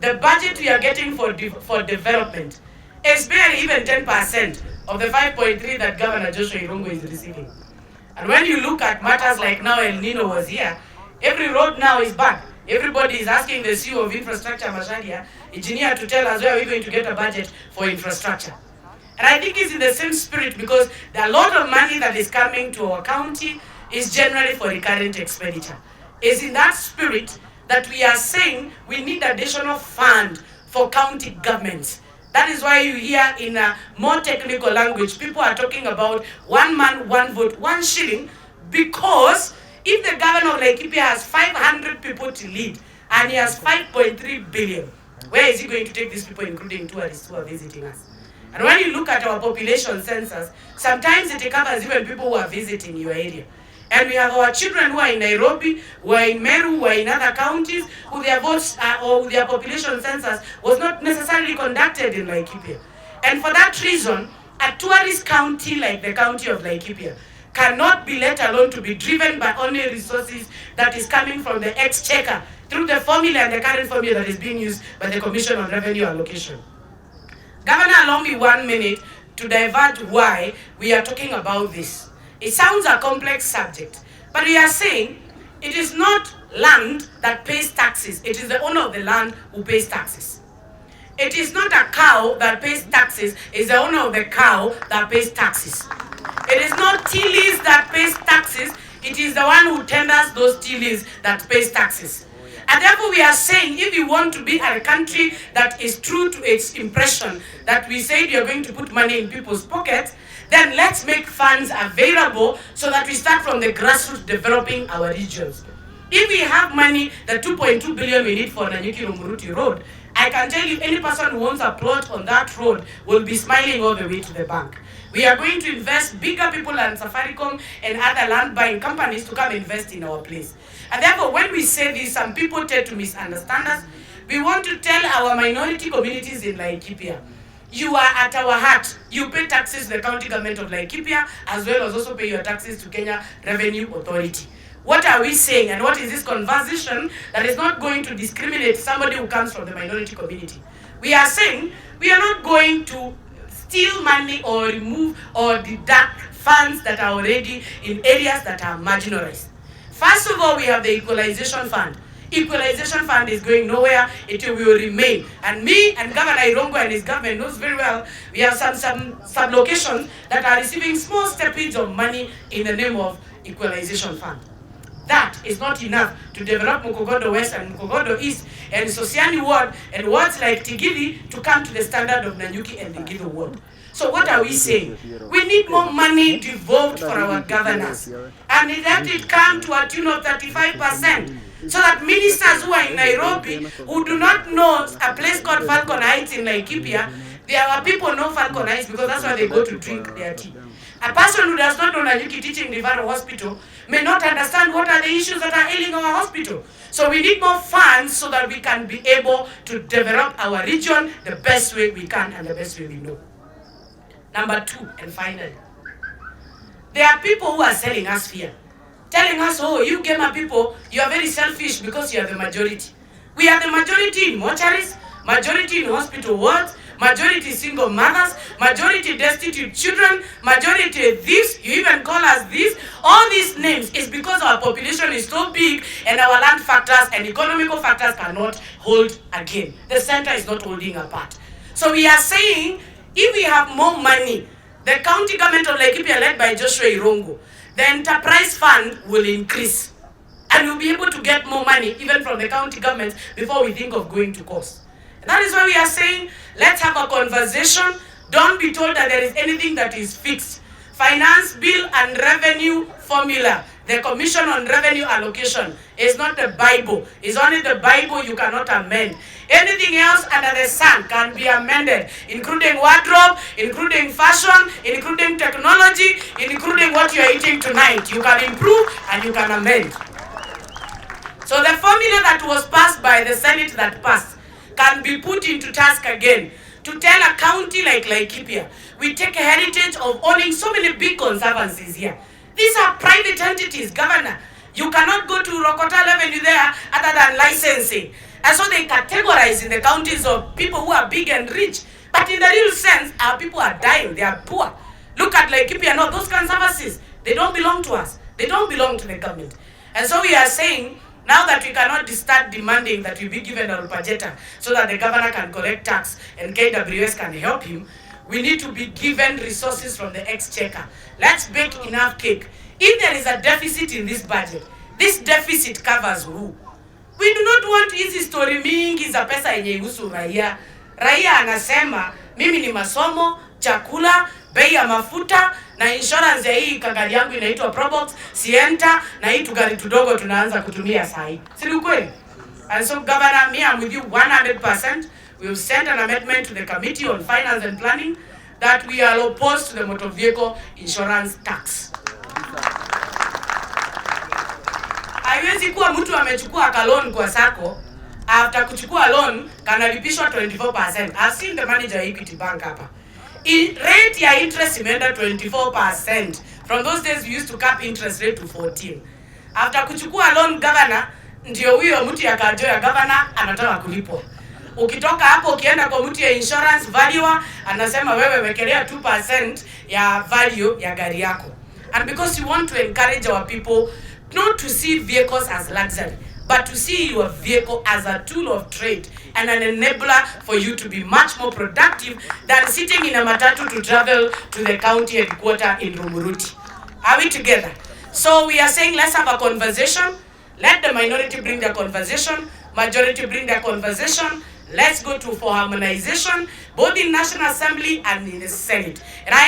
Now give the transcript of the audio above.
the budget we are getting for development is barely even 10% of the 5.3 that Governor Joshua Irungu is receiving. And when you look at matters like now El Nino was here, every road now is bad. Everybody is asking the CEO of Infrastructure, Mashadia, engineer, to tell us where we're going to get a budget for infrastructure. And I think it's in the same spirit, because a lot of money that is coming to our county is generally for recurrent expenditure. It's in that spirit that we are saying we need additional fund for county governments. That is why you hear in a more technical language, people are talking about 1 man, 1 vote, 1 shilling, because if the governor of Laikipia has 500 people to lead and he has 5.3 billion, where is he going to take these people, including tourists who are visiting us? And when you look at our population census, sometimes it covers even people who are visiting your area. And we have our children who are in Nairobi, who are in Meru, who are in other counties, who their votes or their population census was not necessarily conducted in Laikipia. And for that reason, a tourist county like the county of Laikipia cannot be let alone to be driven by only resources that is coming from the exchequer through the formula and the current formula that is being used by the Commission on Revenue Allocation. Governor, allow me 1 minute to divert why we are talking about this. It sounds a complex subject, but we are saying it is not land that pays taxes. It is the owner of the land who pays taxes. It is not a cow that pays taxes. It's the owner of the cow that pays taxes. It is not tea leaves that pays taxes. It is the one who tenders those tea leaves that pays taxes. And therefore we are saying, if we want to be a country that is true to its impression, that we said we are going to put money in people's pockets, then let's make funds available so that we start from the grassroots developing our regions. If we have money, the 2.2 billion we need for Nanyuki-Rumuruti Road, I can tell you any person who owns a plot on that road will be smiling all the way to the bank. We are going to invest bigger people and Safaricom and other land buying companies to come invest in our place. And therefore, when we say this, some people tend to misunderstand us. We want to tell our minority communities in Laikipia, you are at our heart. You pay taxes to the county government of Laikipia, as well as also pay your taxes to Kenya Revenue Authority. What are we saying, and what is this conversation that is not going to discriminate somebody who comes from the minority community? We are saying we are not going to steal money or remove or deduct funds that are already in areas that are marginalized. First of all, we have the equalization fund. Equalization fund is going nowhere. It will remain. And me and Governor Irungu and his government knows very well we have some sub-locations that are receiving small steppage of money in the name of equalization fund. That is not enough to develop Mukogodo West and Mukogodo East and Sosiani Ward and wards like Tigiri to come to the standard of Nanyuki and Tigiri Ward. So what are we saying? We need more money devolved for our governors. And let it come to a tune of 35%. So that ministers who are in Nairobi, who do not know a place called Falcon Heights in Laikipia, there are people know Falcon Heights because that's where they go to drink their tea. A person who does not know Nanyuki Teaching Divaro Hospital may not understand what are the issues that are ailing our hospital. So we need more funds so that we can be able to develop our region the best way we can and the best way we know. Number 2, and finally, there are people who are selling us fear. Telling us, oh, you Gema people, you are very selfish because you are the majority. We are the majority in mortuaries, majority in hospital wards, majority single mothers, majority destitute children, majority thieves, you even call us thieves. All these names is because our population is so big and our land factors and economical factors cannot hold again. The center is not holding apart. So we are saying, if we have more money, the county government of Laikipia led by Joshua Irungu, the enterprise fund will increase. And we'll be able to get more money even from the county government before we think of going to cost. And that is why we are saying, let's have a conversation. Don't be told that there is anything that is fixed. Finance bill and revenue formula, the Commission on Revenue Allocation, is not the Bible. It's only the Bible you cannot amend. Anything else under the sun can be amended, including wardrobe, including fashion, including technology, including what you are eating tonight. You can improve and you can amend. So the formula that was passed by the Senate that passed can be put into task again to tell a county like Laikipia, we take a heritage of owning so many big conservancies here. These are private entities, Governor. You cannot go to Rokota Avenue there other than licensing. And so they categorize in the counties of people who are big and rich. But in the real sense, our people are dying, they are poor. Look at Laikipia and all those conservancies. They don't belong to us. They don't belong to the government. And so we are saying, now that we cannot start demanding that we be given a budget so that the governor can collect tax and KWS can help him, we need to be given resources from the exchequer. Let's bake enough cake. If there is a deficit in this budget, this deficit covers who? We do not want hizi story mingi za pesa yenye ihusu raia. Raia anasema, mimi ni masomo, chakula, bei ya mafuta, na insurance ya hii kagari yangu inaitwa Probox, Sienta, na hii tugari tudogo tunaanza kutumia sahi. Si ukweli? And so Governor, me, I'm with you 100%. We will send an amendment to the Committee on Finance and Planning that we are opposed to the motor vehicle insurance tax. Haiwezi kuwa mtu amechukua loan kwa sako, after kuchukua loan kanalipishwa 24%. I've seen the manager Equity Bank hapa. Rate ya interest imeenda 24%. From those days we used to cap interest rate to 14. After kuchukua loan governor, ndio huyo mtu ya kajo ya governor anataka kulipwa. Ukitoka hapo ukienda kwa mtu ya insurance valuer anasema wewe wekelea 2% ya value ya gari yako. And because you want to encourage our people not to see vehicles as luxury, but to see your vehicle as a tool of trade and an enabler for you to be much more productive than sitting in a matatu to travel to the county headquarters in Rumuruti. Are we together? So we are saying let's have a conversation. Let the minority bring their conversation, majority bring their conversation. Let's go for harmonization, both in National Assembly and in the Senate. And I